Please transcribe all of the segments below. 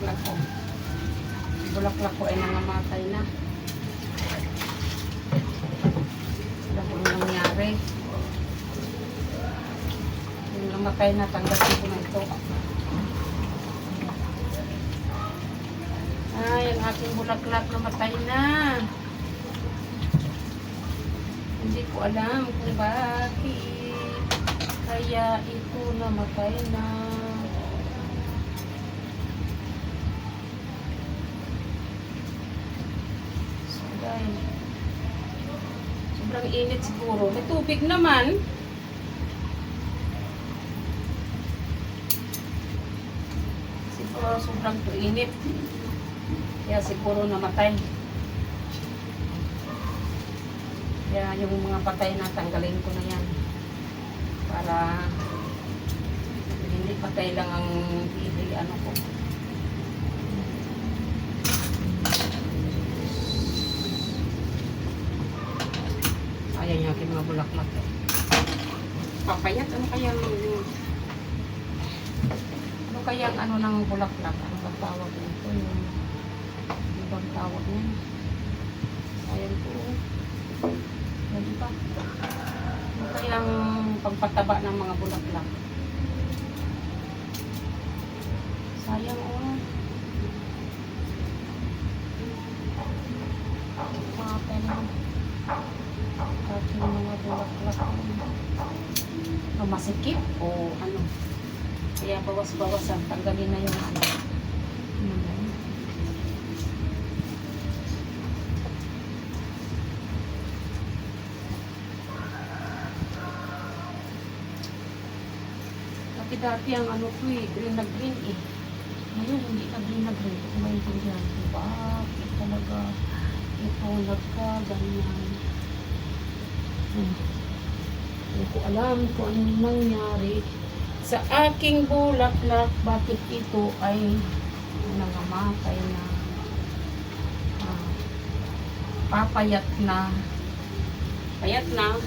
bulaklak ko. Bulaklak ko ay nangamatay na. Wala ko nangyari. Yung namatay na, tanggasin ko na ito. Ay, ang aking bulaklak namatay na. Hindi ko alam kung bakit. Kaya ito namatay na. So, dahil sobrang init siguro. May tubig naman. Siguro sobrang init. Kaya siguro namatay. Kaya yung mga patay na tanggalin ko na yan. Para hindi patay lang ang ano ko. Ayan yung aking mga bulaklak. Papayat, ano kaya ano ng bulaklak? Ano bang tawag nito? Ano bang tawag niya? Ayan po. Ano ba? Ano kayang pagpataba ng mga bulaklak? Sayang Matay na aking mga bulaklak. Masikip o ano? Kaya bawas-bawasan. Tanggalin na yung ano. Dati ang ano ko green na green eh. Ngayon hindi na green na green. Kung maintindihan ko, bakit talaga ito nagka-ganyan. Hindi ko alam kung anong nangyari sa aking bulaklak. Bakit ito ay nangamatay na. Papayat na. Payat na.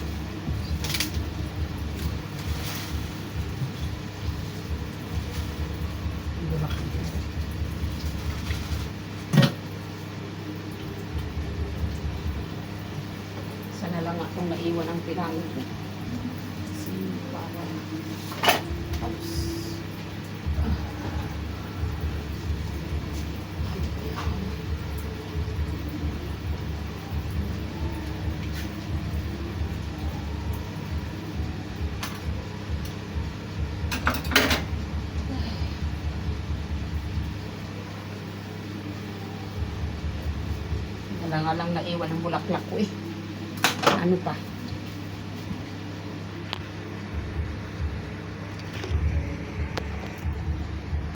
Sana lang akong naiwan ang pinangin ko. Kasi parang wala nga lang naiwan ang bulaklak ko eh. Ano pa?